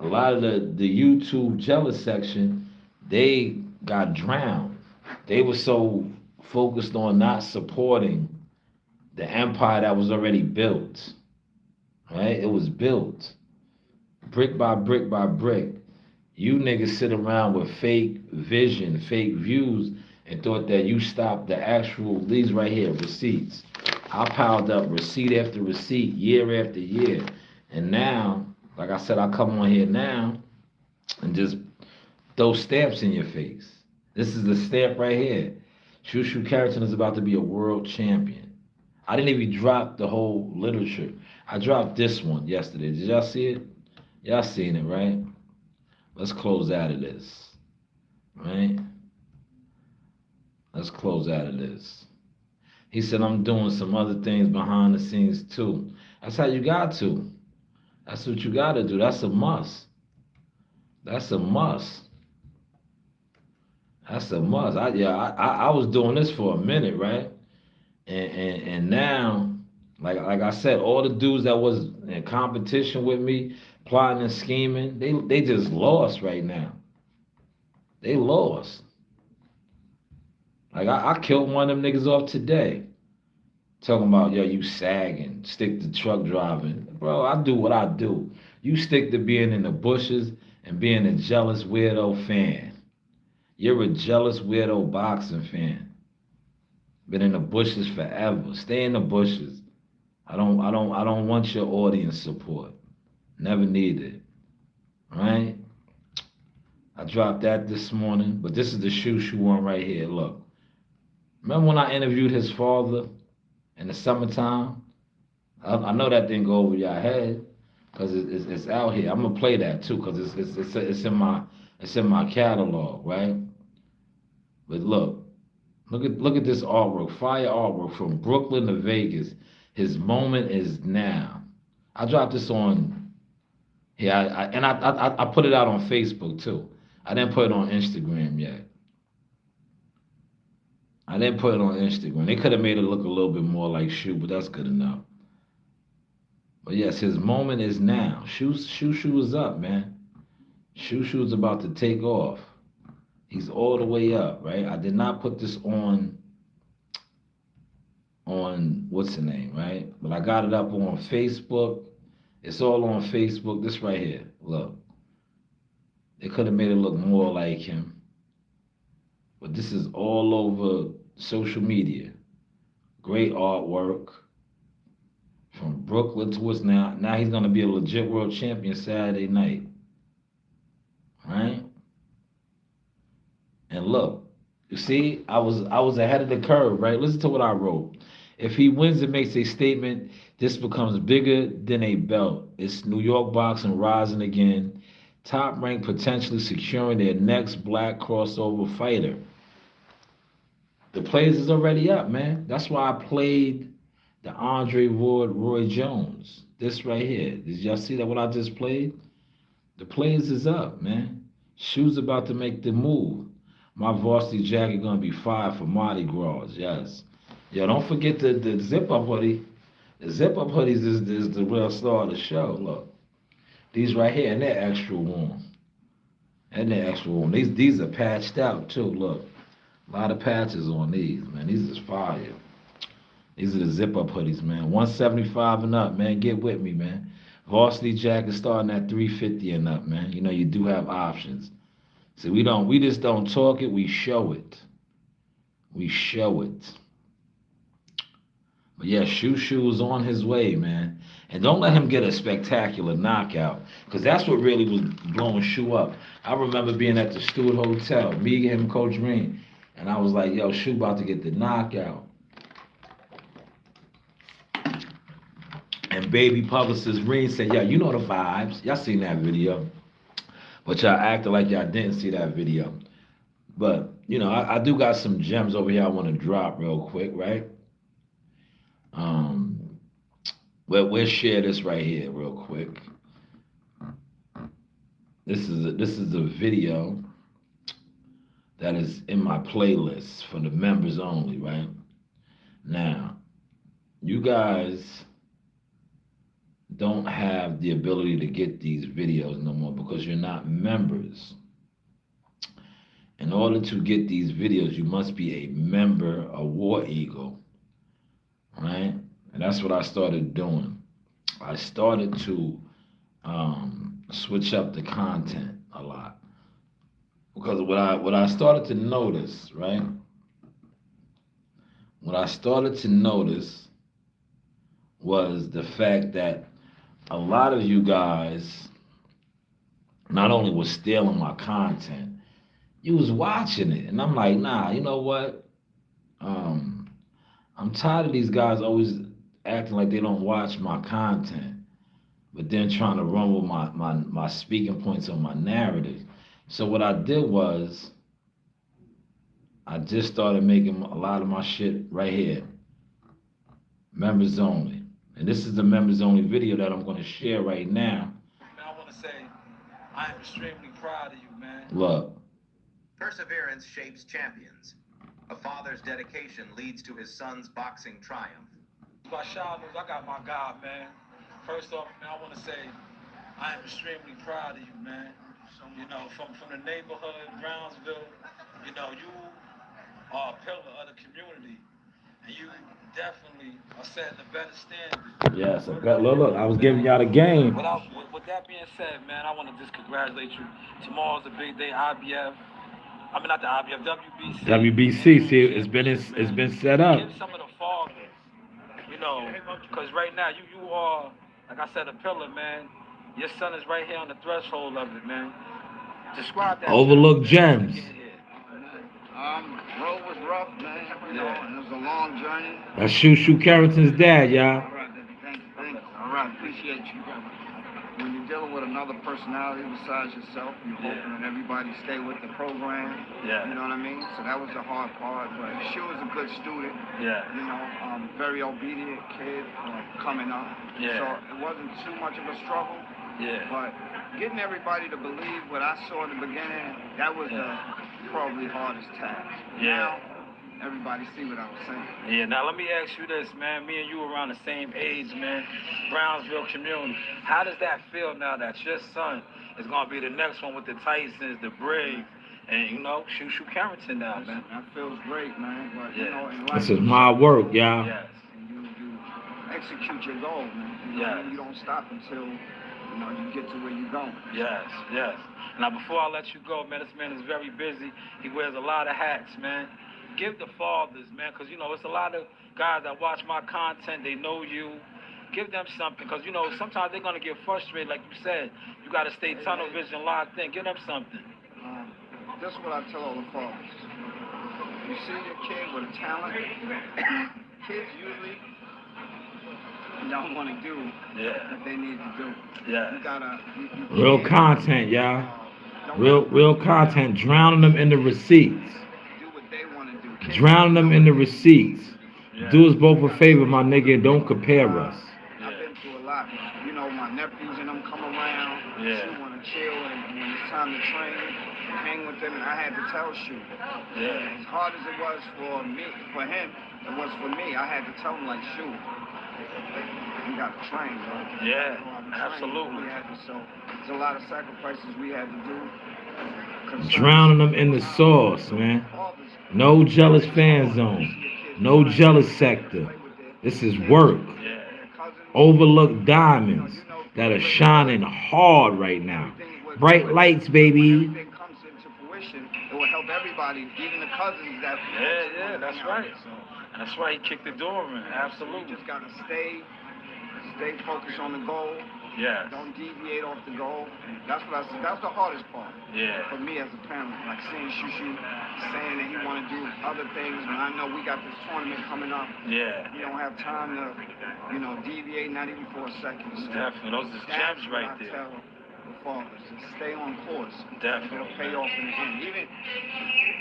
a lot of the YouTube jealous section, they got drowned. They were so focused on not supporting the empire that was already built. Right? It was built brick by brick by brick. You niggas sit around with fake vision, fake views, and thought that you stopped the actual, these right here, receipts. I piled up receipt after receipt, year after year. And now, like I said, I come on here now and just throw stamps in your face. This is the stamp right here. Shushu Carrington is about to be a world champion. I didn't even drop the whole literature. I dropped this one yesterday. Did y'all see it? Y'all seen it, right? Let's close out of this, right? Let's close out of this. He said, I'm doing some other things behind the scenes too. That's how you got to. That's what you got to do. That's a must. That's a must. That's a must. I was doing this for a minute, right? And now, like I said, all the dudes that was in competition with me, plotting and scheming, they just lost right now. They lost. Like I killed one of them niggas off today. Talking about, yo, you sagging, stick to truck driving. Bro, I do what I do. You stick to being in the bushes and being a jealous weirdo fan. You're a jealous weirdo boxing fan. Been in the bushes forever. Stay in the bushes. I don't want your audience support. Never needed. Right? I dropped that this morning, but this is the Shushu one right here. Look. Remember when I interviewed his father in the summertime? I know that didn't go over your head because it's out here. I'm gonna play that too because it's in my catalog, right? But look at this artwork, fire artwork from Brooklyn to Vegas. His moment is now. I dropped this on here, I put it out on Facebook too. I didn't put it on Instagram yet. I didn't put it on Instagram. They could have made it look a little bit more like Shu, but that's good enough. But yes, his moment is now. Shu is up, man. Shu is about to take off. He's all the way up, right? I did not put this on what's the name, right? But I got it up on Facebook. It's all on Facebook. This right here, look. They could have made it look more like him. But this is all over social media. Great artwork. From Brooklyn to what's now. Now he's gonna be a legit world champion Saturday night. Right? And look, you see, I was ahead of the curve, right? Listen to what I wrote. If he wins and makes a statement, this becomes bigger than a belt. It's New York boxing rising again. Top rank potentially securing their next black crossover fighter. The players is already up, man. That's why I played the Andre Ward Roy Jones. This right here. Did y'all see that what I just played? The players is up, man. Shoes about to make the move. My varsity jacket gonna be fire for Mardi Gras, yes. Yo, don't forget the zip-up hoodie. The zip-up hoodies is the real star of the show. Look. These right here, and they're extra warm. And they're extra warm. These are patched out too, look. A lot of patches on these, man. These is fire. These are the zip-up hoodies, man. 175 and up, man. Get with me, man. Varsity jacket starting at 350 and up, man. You know, you do have options. See, we just don't talk it, we show it. We show it. But yeah, Shu is on his way, man. And don't let him get a spectacular knockout, because that's what really was blowing Shu up. I remember being at the Stewart Hotel, me, him, Coach Green, and I was like, yo, Shu about to get the knockout. And baby publicist Green said, yeah, you know the vibes. Y'all seen that video. But y'all acted like y'all didn't see that video. But, you know, I do got some gems over here I want to drop real quick, right? We'll share this right here real quick. this is a video that is in my playlist for the members only, right? Now, you guys don't have the ability to get these videos no more because you're not members. In order to get these videos, you must be a member of War Eagle, right? And that's what I started doing. I started to switch up the content a lot because what I started to notice, right? What I started to notice was the fact that a lot of you guys not only was stealing my content, you was watching it, and I'm like, nah, you know what? Um, I'm tired of these guys always acting like they don't watch my content, but then trying to run with my speaking points on my narrative. So what I did was I just started making a lot of my shit right here, members only. And this is the members only video that I'm going to share right now. Man, I want to say I am extremely proud of you, man. Look. Perseverance shapes champions. A father's dedication leads to his son's boxing triumph. By Shaw News, I got my guy, man. First off, man, I want to say I am extremely proud of you, man. You know, from the neighborhood, Brownsville, you know, you are a pillar of the community. And you definitely are setting a better standard. Yes, look, I was giving y'all the game. With that being said, man, I want to just congratulate you. Tomorrow's a big day, IBF. I mean, not the IBF, WBC. WBC, see, it's been set up. Give some of the fathers, you know, because right now you are, like I said, a pillar, man. Your son is right here on the threshold of it, man. Describe that. Overlooked gems. Road was rough, man. You know, and it was a long journey. That's Shushu Carrington's dad, y'all. All right, thanks. All right, appreciate you. When you're dealing with another personality besides yourself, you're hoping that everybody stay with the program. Yeah. You know what I mean? So that was the hard part. But Shu was a good student. Yeah. You know, very obedient kid coming up. Yeah. So it wasn't too much of a struggle. Yeah. But getting everybody to believe what I saw in the beginning, that was the probably hardest task. Yeah. Now, everybody see what I was saying. Yeah, now let me ask you this, man. Me and you around the same age, man. Brownsville community. How does that feel now that your son is going to be the next one with the Tysons, the Briggs, and, you know, Shushu Carrington now, man? That feels great, man. But, you know, in life, this is my work, y'all. Yes. You execute your goal, man. You know, you don't stop until, you know, you get to where you're going. Yes. Now, before I let you go, man, this man is very busy. He wears a lot of hats, man. Give the fathers, man, because, you know, it's a lot of guys that watch my content. They know you. Give them something, because, you know, sometimes they're going to get frustrated. Like you said, you got to stay tunnel vision locked in. Give them something. That's what I tell all the fathers. You see your kid with a talent, kids usually don't want to do what they need to do. Yeah. You gotta... Real content, y'all. Real content. Drowning them in the receipts. Do what they want to do. Drowning them in the receipts. Do us both a favor, my nigga. Don't compare us. I've been through a lot. You know, my nephews and them come around. She want to chill, and when it's time to train, hang with them, and I had to tell Shu. As hard as it was for him, it was for me. I had to tell him, like, Shu, you got to train, bro. Yeah, absolutely. So there's a lot of sacrifices we had to do. Drowning them in the sauce, man. No jealous fan zone. No jealous sector. This is work. Overlooked diamonds that are shining hard right now. Bright lights, baby. Everything comes into fruition. It will help everybody, even the cousins that... Yeah, that's right. That's why he kicked the door in. Absolutely. You just got to stay focused on the goal. Yeah. Don't deviate off the goal. That's what I said. That's the hardest part. Yeah. For me as a parent, like seeing Shushu saying that he want to do other things, and I know we got this tournament coming up. Yeah. We don't have time to, you know, deviate, not even for a second. So definitely. Those are gems right there. Tell the fathers, just stay on course. Definitely. It'll pay off in the end.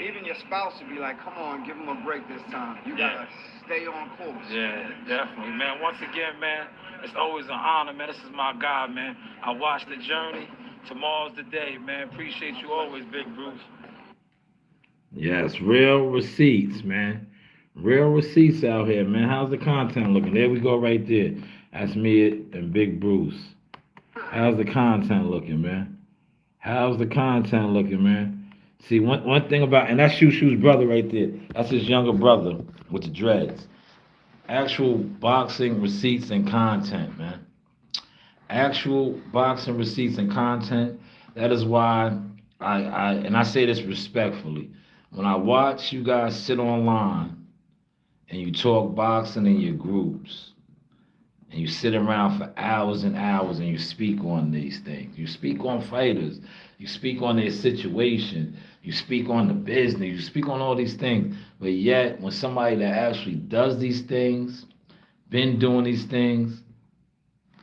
Even your spouse would be like, come on, give him a break this time. You gotta stay on course. Yeah, definitely, man. Once again, man, it's always an honor, man. This is my guy, man. I watched the journey. Tomorrow's the day, man. Appreciate you always, Big Bruce. Yes, real receipts, man. Real receipts out here, man. How's the content looking? There we go, right there. That's me and Big Bruce. How's the content looking, man? How's the content looking, man? See, one thing about, and that's Shushu's brother right there. That's his younger brother with the dreads. Actual boxing receipts and content, man. Actual boxing receipts and content. That is why and I say this respectfully. When I watch you guys sit online and you talk boxing in your groups, and you sit around for hours and hours and you speak on these things. You speak on fighters. You speak on their situation. You speak on the business. You speak on all these things. But yet, when somebody that actually does these things, been doing these things,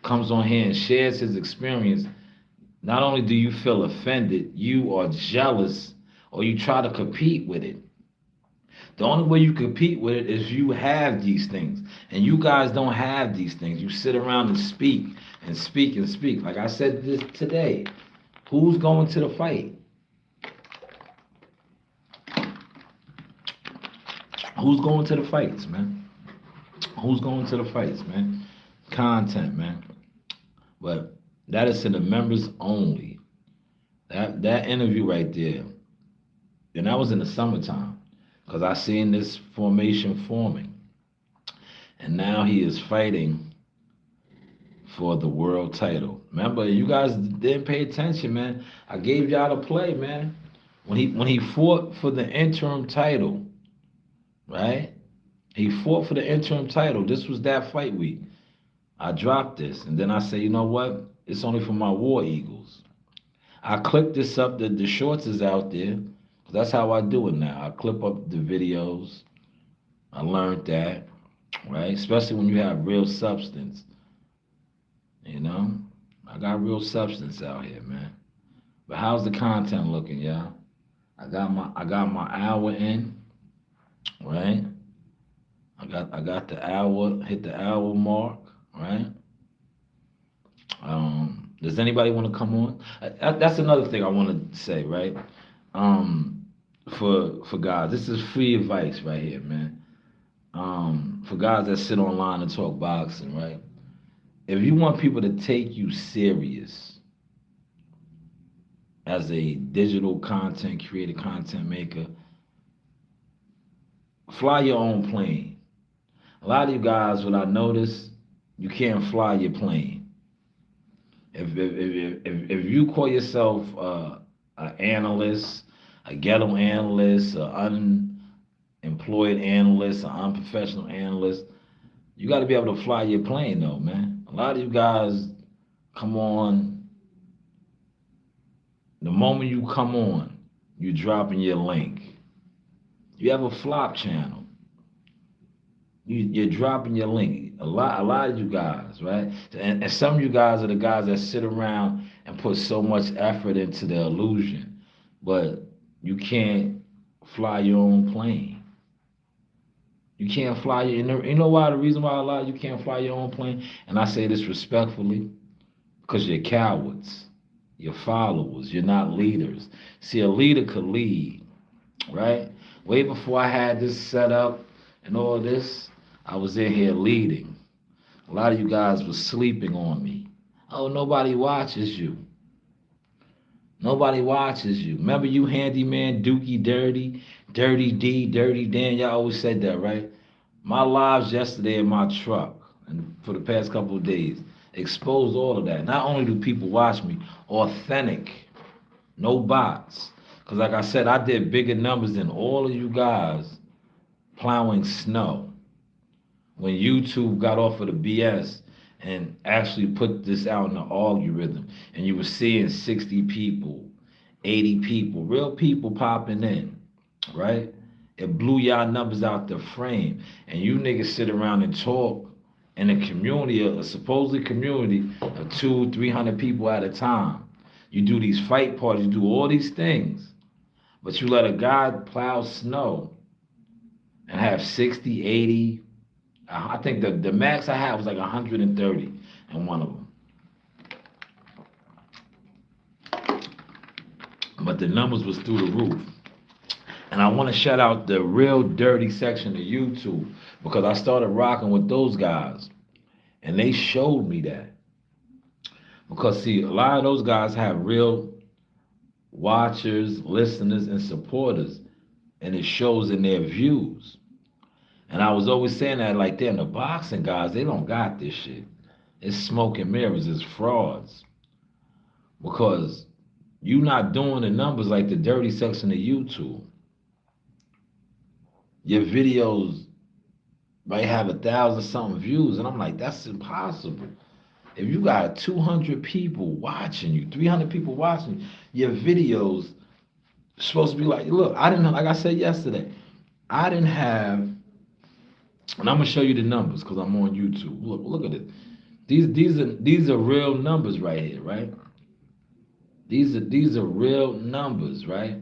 comes on here and shares his experience, not only do you feel offended, you are jealous or you try to compete with it. The only way you compete with it is you have these things. And you guys don't have these things. You sit around and speak and speak and speak. Like I said this today. Who's going to the fight? Who's going to the fights, man? Who's going to the fights, man? Content, man. But that is to the members only. That interview right there. And that was in the summertime. Because I seen this formation forming. And now he is fighting for the world title. Remember, you guys didn't pay attention, man. I gave y'all the play, man. When he fought for the interim title, right? He fought for the interim title. This was that fight week. I dropped this. And then I say, you know what? It's only for my War Eagles. I clipped this up. The shorts is out there. That's how I do it now. I clip up the videos. I learned that, right? Especially when you have real substance. You know? I got real substance out here, man. But how's the content looking, y'all? I got my hour in, right? I got the hour, hit the hour mark, right? Does anybody want to come on? That's another thing I want to say, right? For guys, this is free advice right here, man. For guys that sit online and talk boxing, right? If you want people to take you serious as a digital content creator, content maker, fly your own plane. A lot of you guys, what I notice, you can't fly your plane. If you call yourself an analyst, a ghetto analyst, an unemployed analyst, an unprofessional analyst, you got to be able to fly your plane, though, man. A lot of you guys come on. The moment you come on, you're dropping your link. You have a flop channel. You're dropping your link. A lot of you guys, right? And some of you guys are the guys that sit around and put so much effort into the illusion, but you can't fly your own plane. You can't fly you know why? The reason why a lot of you can't fly your own plane, and I say this respectfully, because you're cowards. You're followers. You're not leaders. See, a leader could lead, right? Way before I had this set up and all this, I was in here leading. A lot of you guys were sleeping on me. Oh, nobody watches you. Nobody watches you. Remember you handyman, Dookie Dirty, Dirty D, Dirty Dan? Y'all always said that, right? My lives yesterday in my truck and for the past couple of days exposed all of that. Not only do people watch me, authentic, no bots. Because like I said, I did bigger numbers than all of you guys plowing snow. When YouTube got off of the BS and actually put this out in the algorithm, and you were seeing 60 people, 80 people, real people popping in, right? It blew y'all numbers out the frame. And you niggas sit around and talk in a community, a supposedly community of 200-300 people at a time. You do these fight parties, you do all these things, but you let a guy plow snow and have 60, 80, I think the max I had was like 130 in one of them. but the numbers was through the roof. And I want to shout out the Real Dirty section of YouTube because I started rocking with those guys, and they showed me that. Because see, a lot of those guys have real watchers, listeners, and supporters, and it shows in their views. And I was always saying that, like, damn, the boxing guys, they don't got this shit. It's smoke and mirrors, it's frauds. Because you not doing the numbers like the dirty section of YouTube. Your videos might have 1,000 something views, and I'm like, that's impossible. If you got 200 people watching you, 300 people watching you, your videos supposed to be like, look, I didn't, like I said yesterday, I didn't have, and I'm gonna show you the numbers because I'm on YouTube. Look at it. These are real numbers right here, right? These are real numbers, right?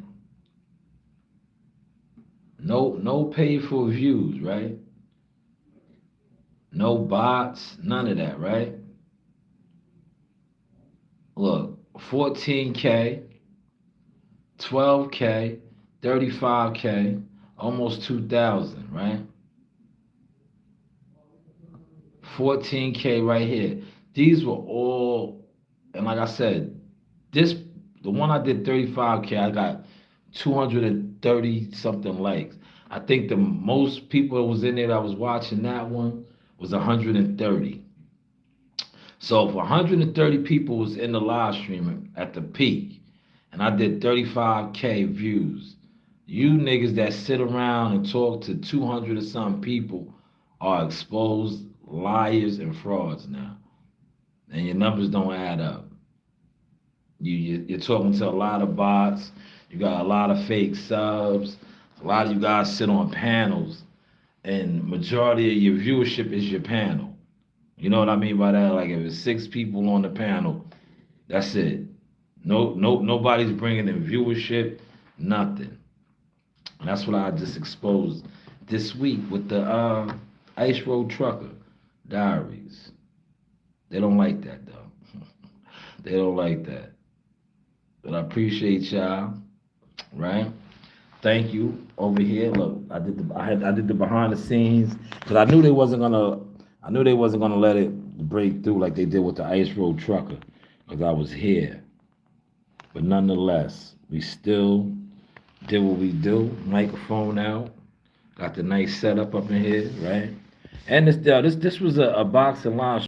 No paid for views, right? No bots, none of that, right? Look, 14K, 12K, 35K, almost 2,000, right? 14K right here. These were all, and like I said, the one I did 35K, I got 230 something likes. I think the most people that was in there that was watching that one was 130. So if 130 people was in the live stream at the peak, and I did 35K views, you niggas that sit around and talk to 200 or some people are exposed liars and frauds now. And your numbers don't add up. You're talking to a lot of bots. You got a lot of fake subs. A lot of you guys sit on panels, and majority of your viewership is your panel. You know what I mean by that? Like if it's 6 people on the panel, that's it. Nobody's bringing in viewership, nothing. And that's what I just exposed this week with the Ice Road Trucker Diaries. They don't like that though. They don't like that. But I appreciate y'all, right? Thank you over here. Look, I did the behind the scenes because I knew they wasn't gonna let it break through like they did with the Ice Road Trucker because I was here. But nonetheless, we still did what we do. Microphone out, got the nice setup up in here, right? And this was a boxing live